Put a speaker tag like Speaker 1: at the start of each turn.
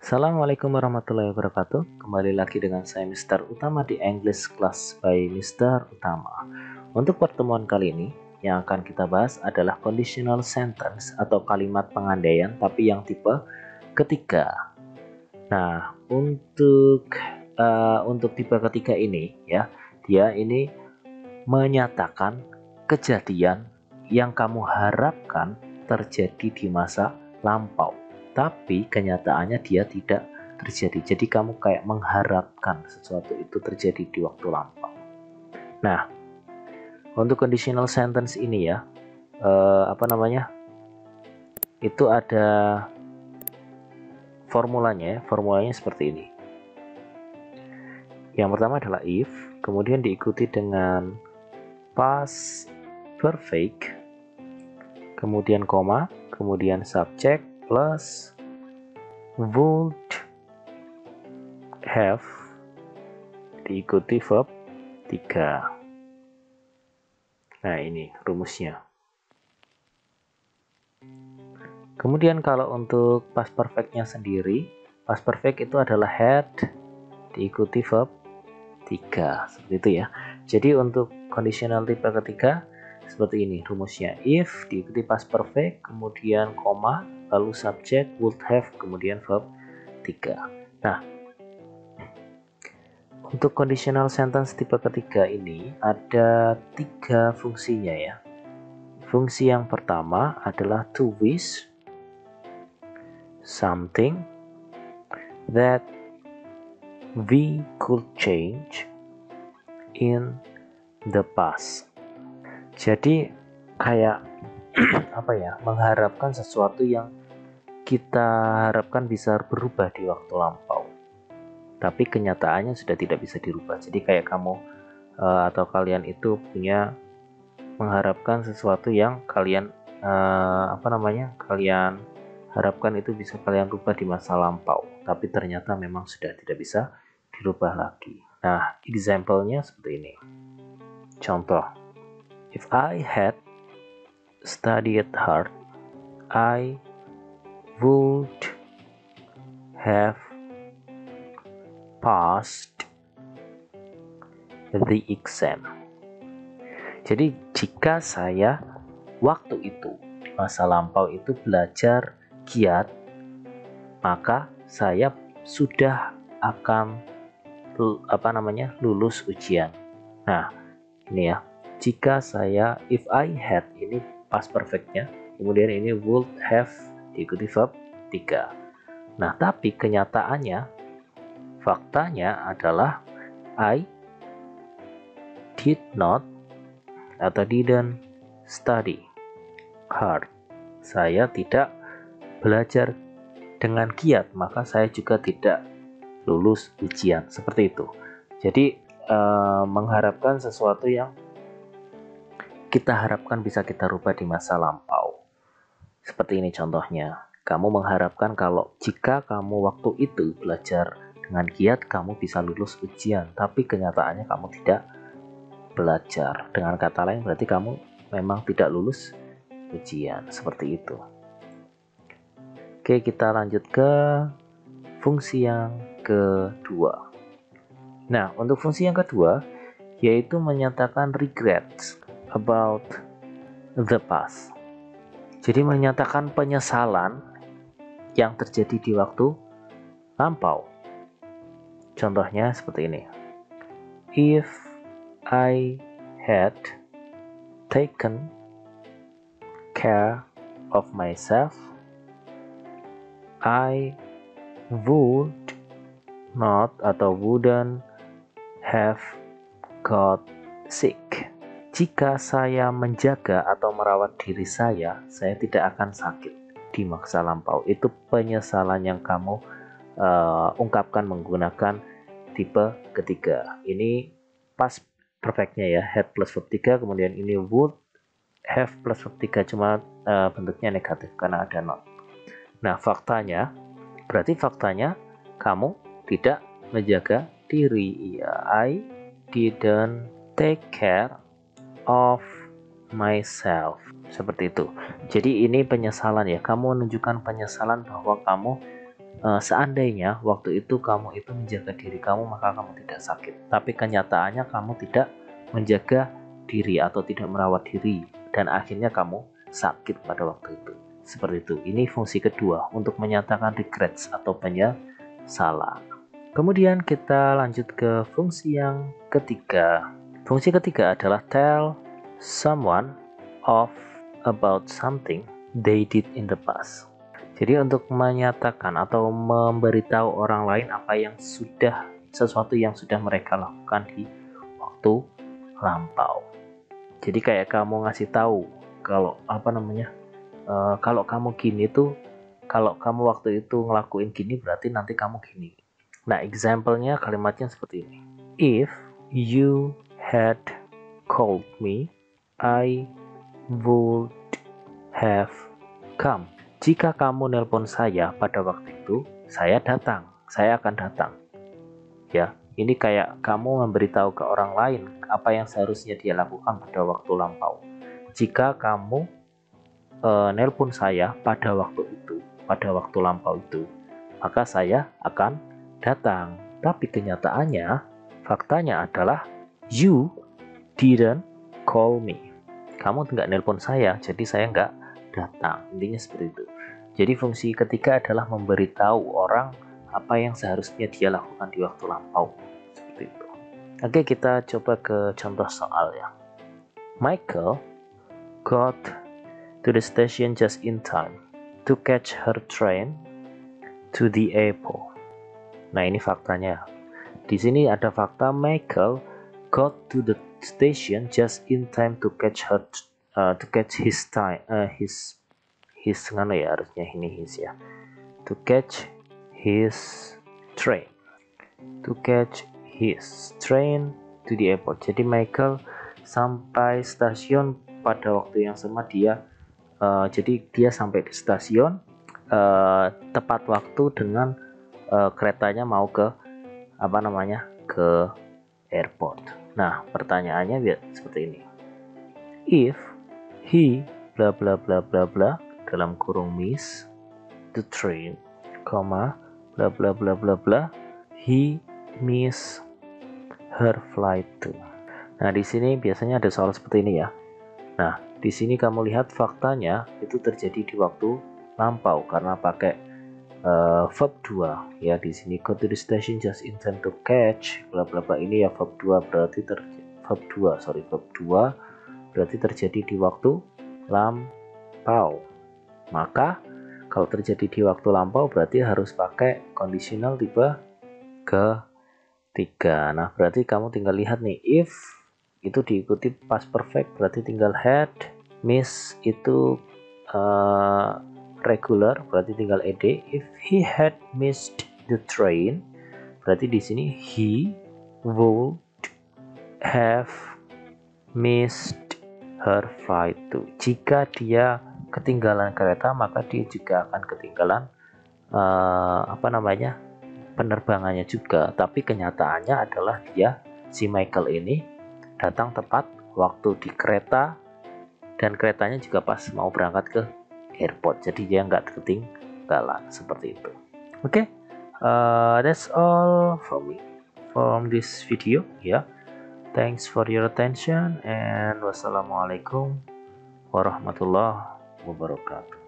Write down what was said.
Speaker 1: Assalamualaikum warahmatullahi wabarakatuh. Kembali lagi dengan saya Mr. Utama di English Class by Mr. Utama. Untuk pertemuan kali ini yang akan kita bahas adalah conditional sentence atau kalimat pengandaian tapi yang tipe ketiga. Nah, untuk tipe ketiga ini ya, dia ini menyatakan kejadian yang kamu harapkan terjadi di masa lampau, tapi kenyataannya dia tidak terjadi. Jadi kamu kayak mengharapkan sesuatu itu terjadi di waktu lampau. Nah, untuk conditional sentence ini ya, itu ada formulanya ya. Formulanya seperti ini. Yang pertama adalah if, kemudian diikuti dengan past perfect, kemudian koma, kemudian subject plus would have, diikuti verb 3. Nah, ini rumusnya. Kemudian kalau untuk past perfectnya sendiri, past perfect itu adalah had diikuti verb 3, seperti itu ya. Jadi untuk conditional tipe ketiga seperti ini rumusnya. If diikuti past perfect, kemudian koma, lalu subject would have, kemudian verb 3. Nah, untuk conditional sentence tipe ketiga ini ada 3 fungsinya ya. Fungsi yang pertama adalah to wish something that we could change in the past. Jadi kayak mengharapkan sesuatu yang kita harapkan bisa berubah di waktu lampau, tapi kenyataannya sudah tidak bisa dirubah. Jadi kayak kamu atau kalian itu punya mengharapkan sesuatu yang kalian kalian harapkan itu bisa kalian rubah di masa lampau, tapi ternyata memang sudah tidak bisa dirubah lagi. Nah, example-nya seperti ini. Contoh, if I had studied hard, I would have passed the exam. Jadi jika saya waktu itu di masa lampau itu belajar giat, maka saya sudah akan lulus ujian. Nah, ini ya. Jika saya, if I had, ini past perfectnya, kemudian ini would have diikuti verb 3. Nah, tapi kenyataannya, faktanya adalah I did not atau didn't study hard. Saya tidak belajar dengan giat, maka saya juga tidak lulus ujian. Seperti itu. Jadi mengharapkan sesuatu yang kita harapkan bisa kita rubah di masa lampau. Seperti ini contohnya. Kamu mengharapkan kalau jika kamu waktu itu belajar dengan giat, kamu bisa lulus ujian. Tapi kenyataannya kamu tidak belajar. Dengan kata lain berarti kamu memang tidak lulus ujian. Seperti itu. Oke, kita lanjut ke fungsi yang kedua. Nah, untuk fungsi yang kedua yaitu menyatakan regrets about the past. Jadi menyatakan penyesalan yang terjadi di waktu lampau. Contohnya seperti ini. If I had taken care of myself, I would not atau wouldn't have got sick. Jika saya menjaga atau merawat diri saya tidak akan sakit di masa lampau. Itu penyesalan yang kamu ungkapkan menggunakan tipe ketiga. Ini past perfectnya ya, had plus verb 3, kemudian ini would have plus verb 3, cuma bentuknya negatif karena ada not. Nah, berarti faktanya kamu tidak menjaga diri. Ya, I didn't take care of myself. Seperti itu. Jadi ini penyesalan ya. Kamu menunjukkan penyesalan bahwa kamu seandainya waktu itu kamu itu menjaga diri kamu, maka kamu tidak sakit. Tapi kenyataannya kamu tidak menjaga diri atau tidak merawat diri, dan akhirnya kamu sakit pada waktu itu. Seperti itu. Ini fungsi kedua untuk menyatakan regrets atau penyesalan. Kemudian kita lanjut ke fungsi yang ketiga. Fungsi ketiga adalah tell someone of about something they did in the past. Jadi untuk menyatakan atau memberitahu orang lain sesuatu yang sudah mereka lakukan di waktu lampau. Jadi kayak kamu ngasih tahu kalau kalau kamu gini tuh, kalau kamu waktu itu ngelakuin gini berarti nanti kamu gini. Nah, example-nya kalimatnya seperti ini. If you had called me, I would have come. Jika kamu nelpon saya pada waktu itu, saya akan datang. Ya, ini kayak kamu memberitahu ke orang lain apa yang seharusnya dia lakukan pada waktu lampau. Jika kamu nelpon saya pada waktu lampau itu, maka saya akan datang. Tapi kenyataannya, faktanya adalah you didn't call me. Kamu nggak nelpon saya, jadi saya nggak datang. Intinya seperti itu. Jadi fungsi ketiga adalah memberitahu orang apa yang seharusnya dia lakukan di waktu lampau. Seperti itu. Oke, kita coba ke contoh soal ya. Michael got to the station just in time to catch her train to the airport. Nah, ini faktanya. Di sini ada fakta Michael got to the station just in time to catch his ngano ya, harusnya ini his ya. To catch his train. To catch his train to the airport. Jadi Michael sampai stasiun pada waktu yang sama jadi dia sampai di stasiun tepat waktu dengan keretanya mau ke ke airport. Nah, pertanyaannya seperti ini. If he bla bla bla bla bla dalam kurung miss the train, bla bla bla bla bla, he miss her flight too. Nah, di sini biasanya ada soal seperti ini ya. Nah, di sini kamu lihat faktanya itu terjadi di waktu lampau karena pakai verb 2 ya. Di sini go to the station just in time to catch bla bla bla, ini ya verb 2 berarti verb 2 berarti terjadi di waktu lampau. Maka kalau terjadi di waktu lampau berarti harus pakai conditional tipe ketiga. Nah, berarti kamu tinggal lihat nih, if itu diikuti past perfect berarti tinggal had, miss itu regular berarti tinggal ed. If he had missed the train berarti di sini he would have missed her flight too. Jika dia ketinggalan kereta maka dia juga akan ketinggalan penerbangannya juga. Tapi kenyataannya adalah si Michael ini datang tepat waktu di kereta dan keretanya juga pas mau berangkat ke airport, jadi dia nggak ketinggalan seperti itu. Oke, that's all from this video ya. Thanks for your attention and wassalamualaikum warahmatullahi wabarakatuh.